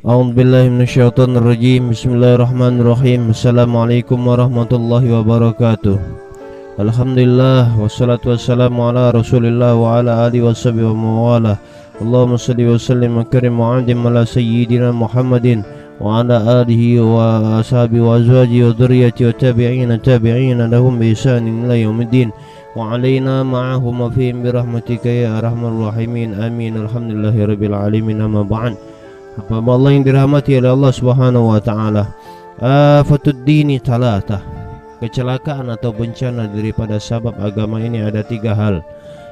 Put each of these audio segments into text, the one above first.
A'udzubillahi minasyaitonirrajim. Bismillahirrahmanirrahim. Assalamualaikum warahmatullahi wabarakatuh. Alhamdulillah wassalatu wassalamu ala Rasulillah wa ala alihi washabihi wa mawala. Allahumma shalli wa sallim wa karim wa adim ala sayyidina Muhammadin wa ala alihi wa ashabihi wa azwajihi wa dhurriyyati wa tabi'ina lahum bi ihsanin ila yaumiddin wa alaina ma'ahum wa fihim bi rahmatika ya arhamar rahimin. Amin. Alhamdulillahirabbil alamin. Amma ba'd. Hamba Allah yang dirahmati oleh Allah Subhanahu wa taala. Afatud dini talatah. Kecelakaan atau bencana daripada sabab agama ini ada 3 hal.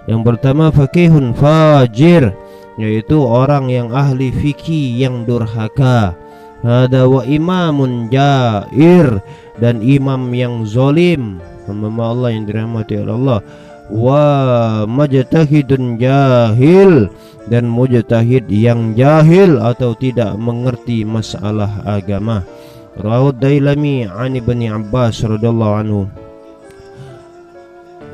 Yang pertama fakihun fajir, yaitu orang yang ahli fikih yang durhaka. Ada wa imamun jair, dan imam yang zalim. Hamba Allah yang dirahmati oleh Allah. Wa majtahidun jahil, dan mujtahid yang jahil atau tidak mengerti masalah agama. Rawahu Dailami an Ibni Abbas radhiyallahu anhu.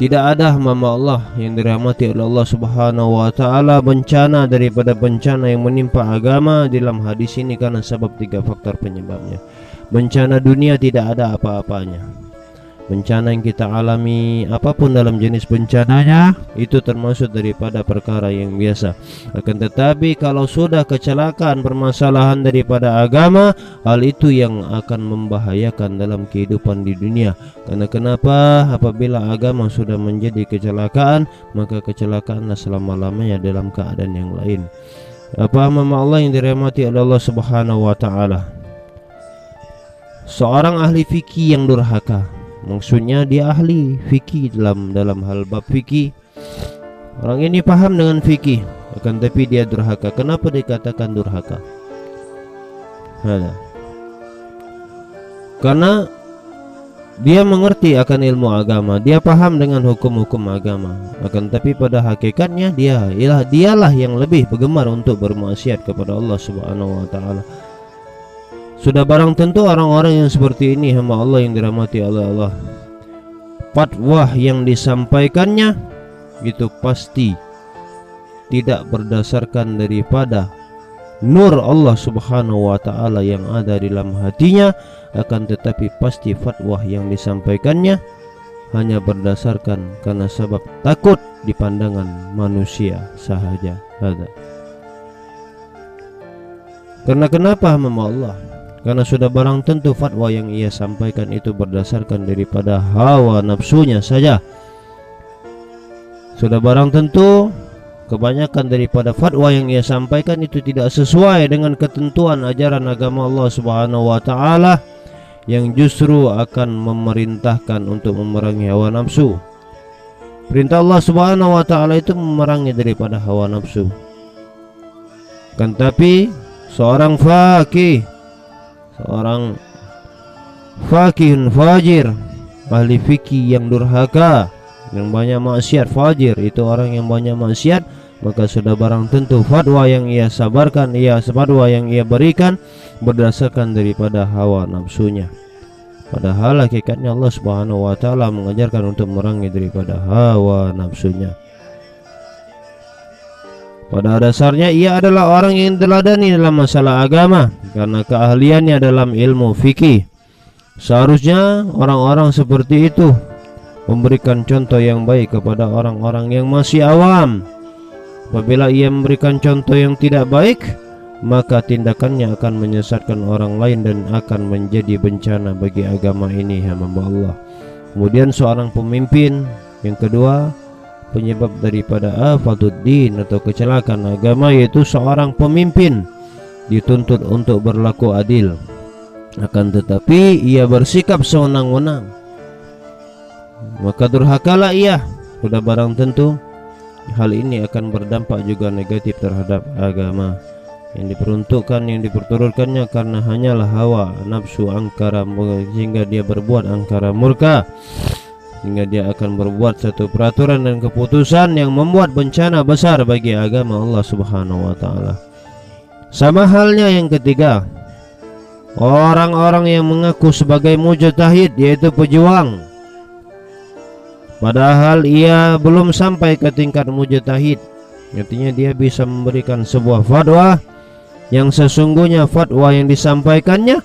Tidak ada hamba Allah yang dirahmati oleh Allah Subhanahu wa taala bencana daripada bencana yang menimpa agama dalam hadis ini karena sebab 3 faktor penyebabnya. Bencana dunia tidak ada apa-apanya. Bencana yang kita alami, apapun dalam jenis bencananya, itu termasuk daripada perkara yang biasa. Akan tetapi kalau sudah kecelakaan permasalahan daripada agama, hal itu yang akan membahayakan dalam kehidupan di dunia. Karena kenapa? Apabila agama sudah menjadi kecelakaan, maka kecelakaanlah selama-lamanya dalam keadaan yang lain. Apa hamba Allah yang dirahmati oleh Allah Subhanahu wa taala? Seorang ahli fikih yang durhaka, maksudnya dia ahli fikih dalam hal bab fikih. Orang ini paham dengan fikih, akan tapi dia durhaka. Kenapa dikatakan durhaka? Karena dia mengerti akan ilmu agama, dia paham dengan hukum-hukum agama, akan tapi pada hakikatnya dialah yang lebih bergemar untuk bermaksiat kepada Allah Subhanahu wa taala. Sudah barang tentu orang-orang yang seperti ini hamba Allah yang dirahmati oleh Allah, fatwa yang disampaikannya itu pasti tidak berdasarkan daripada nur Allah Subhanahu wa taala yang ada di dalam hatinya, akan tetapi pasti fatwa yang disampaikannya hanya berdasarkan karena sebab takut di pandangan manusia sahaja. Karena kenapa hamba Allah? Karena sudah barang tentu fatwa yang ia sampaikan itu berdasarkan daripada hawa nafsunya saja. Sudah barang tentu kebanyakan daripada fatwa yang ia sampaikan itu tidak sesuai dengan ketentuan ajaran agama Allah Subhanahu wa taala, yang justru akan memerintahkan untuk memerangi hawa nafsu. Perintah Allah Subhanahu wa taala itu memerangi daripada hawa nafsu. Kan tapi seorang fakihun fajir, ahli fikih yang durhaka, yang banyak maksiat. Fajir itu orang yang banyak maksiat, maka sudah barang tentu fatwa yang ia sabarkan, fatwa yang ia berikan berdasarkan daripada hawa nafsunya. Padahal hakikatnya Allah Subhanahu wa taala mengajarkan untuk memerangi daripada hawa nafsunya. Pada dasarnya ia adalah orang yang teladani dalam masalah agama karena keahliannya dalam ilmu fikih. Seharusnya orang-orang seperti itu memberikan contoh yang baik kepada orang-orang yang masih awam. Apabila ia memberikan contoh yang tidak baik, maka tindakannya akan menyesatkan orang lain dan akan menjadi bencana bagi agama ini, hamba Allah. Kemudian seorang pemimpin yang kedua, penyebab daripada afaduddin atau kecelakaan agama, yaitu seorang pemimpin dituntut untuk berlaku adil, akan tetapi ia bersikap sewenang-wenang, maka durhakalah ia. Sudah barang tentu hal ini akan berdampak juga negatif terhadap agama yang diperuntukkan, yang diperturutkannya karena hanyalah hawa nafsu angkara, sehingga dia berbuat angkara murka, hingga dia akan berbuat satu peraturan dan keputusan yang membuat bencana besar bagi agama Allah Subhanahu wa taala. Sama halnya yang ketiga, orang-orang yang mengaku sebagai mujtahid, yaitu pejuang, padahal ia belum sampai ke tingkat mujtahid. Artinya dia bisa memberikan sebuah fatwa yang sesungguhnya fatwa yang disampaikannya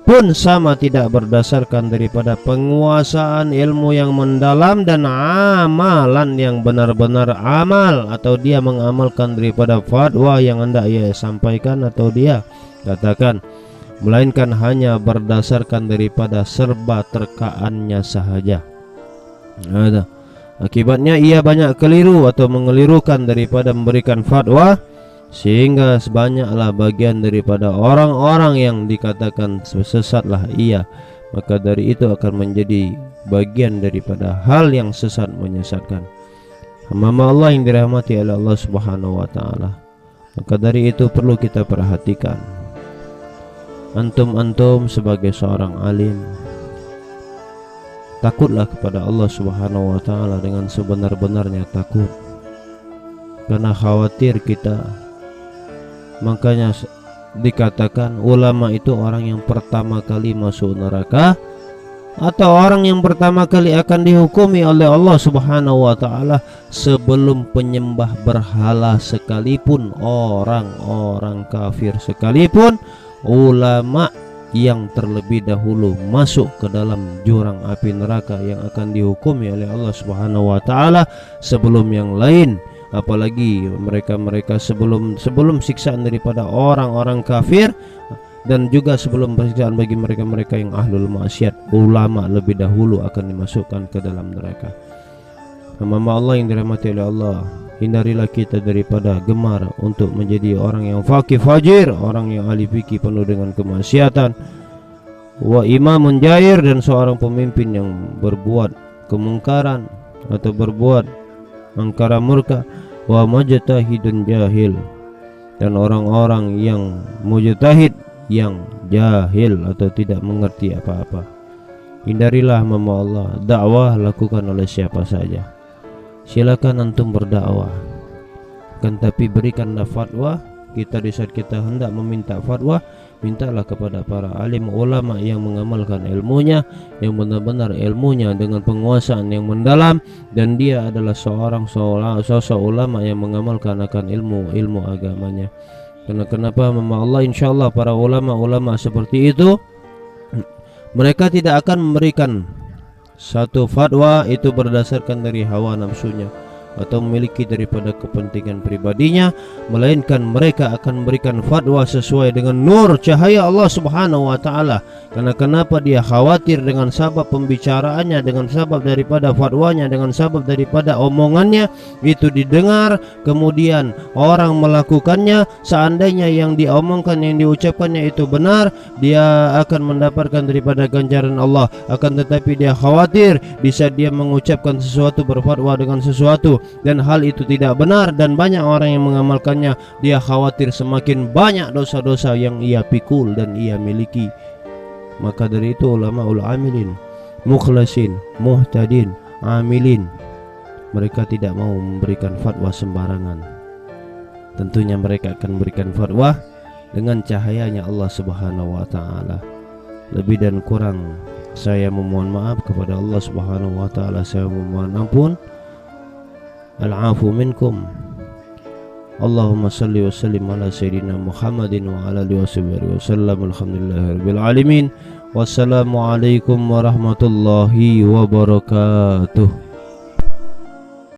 pun sama tidak berdasarkan daripada penguasaan ilmu yang mendalam dan amalan yang benar-benar amal, atau dia mengamalkan daripada fatwa yang hendak ia sampaikan atau dia katakan, melainkan hanya berdasarkan daripada serba terkaannya sahaja. Akibatnya ia banyak keliru atau mengelirukan daripada memberikan fatwa, sehingga sebanyaklah bagian daripada orang-orang yang dikatakan sesatlah ia, maka dari itu akan menjadi bagian daripada hal yang sesat menyesatkan hamba Allah yang dirahmati oleh Allah Subhanahu wa taala. Maka dari itu perlu kita perhatikan, antum sebagai seorang alim, takutlah kepada Allah Subhanahu wa taala dengan sebenar-benarnya takut, karena khawatir kita. Makanya dikatakan ulama itu orang yang pertama kali masuk neraka, atau orang yang pertama kali akan dihukumi oleh Allah Subhanahu wa taala sebelum penyembah berhala sekalipun, orang-orang kafir sekalipun. Ulama yang terlebih dahulu masuk ke dalam jurang api neraka yang akan dihukumi oleh Allah Subhanahu wa taala sebelum yang lain. Apalagi mereka sebelum siksaan daripada orang-orang kafir, dan juga sebelum siksaan bagi mereka yang ahlul maksiat, ulama lebih dahulu akan dimasukkan ke dalam neraka. Hamba Allah yang dirahmati oleh Allah, hindarilah kita daripada gemar untuk menjadi orang yang faqih fajir, orang yang ahli fikih penuh dengan kemaksiatan, wa imamun jair, dan seorang pemimpin yang berbuat kemungkaran atau berbuat angkara murka, wa mujtahidun jahil, dan orang-orang yang mujtahid yang jahil atau tidak mengerti apa-apa. Hindarilah hamba Allah, dakwah lakukan oleh siapa saja. Silakan antum berdakwah, kan tapi berikanlah fatwa. Kita di saat kita hendak meminta fatwa, mintalah kepada para alim ulama yang mengamalkan ilmunya, yang benar-benar ilmunya dengan penguasaan yang mendalam, dan dia adalah seorang sosok ulama yang mengamalkan akan ilmu agamanya. Karena kenapa Mama Allah, insyaallah para ulama-ulama seperti itu, mereka tidak akan memberikan satu fatwa itu berdasarkan dari hawa nafsunya atau memiliki daripada kepentingan pribadinya, melainkan mereka akan memberikan fatwa sesuai dengan nur cahaya Allah Subhanahu wa taala. Karena kenapa? Dia khawatir dengan sabab pembicaraannya, dengan sabab daripada fatwanya, dengan sabab daripada omongannya itu didengar, kemudian orang melakukannya. Seandainya yang diomongkan, yang diucapkannya itu benar, dia akan mendapatkan daripada ganjaran Allah. Akan tetapi dia khawatir di saat dia mengucapkan sesuatu, berfatwa dengan sesuatu, dan hal itu tidak benar dan banyak orang yang mengamalkannya, dia khawatir semakin banyak dosa-dosa yang ia pikul dan ia miliki. Maka dari itu ulama amilin, mukhlasin, muhtadin, amilin, mereka tidak mau memberikan fatwa sembarangan. Tentunya mereka akan memberikan fatwa dengan cahayanya Allah Subhanahu wa taala. Lebih dan kurang saya memohon maaf kepada Allah Subhanahu wa taala, saya memohon ampun. Al-afu minkum. Allahumma salli wa sallim ala sayyidina Muhammadin wa ala alihi wa sallam. Alhamdulillahirabbil alamin. Wassalamu alaikum warahmatullahi wabarakatuh.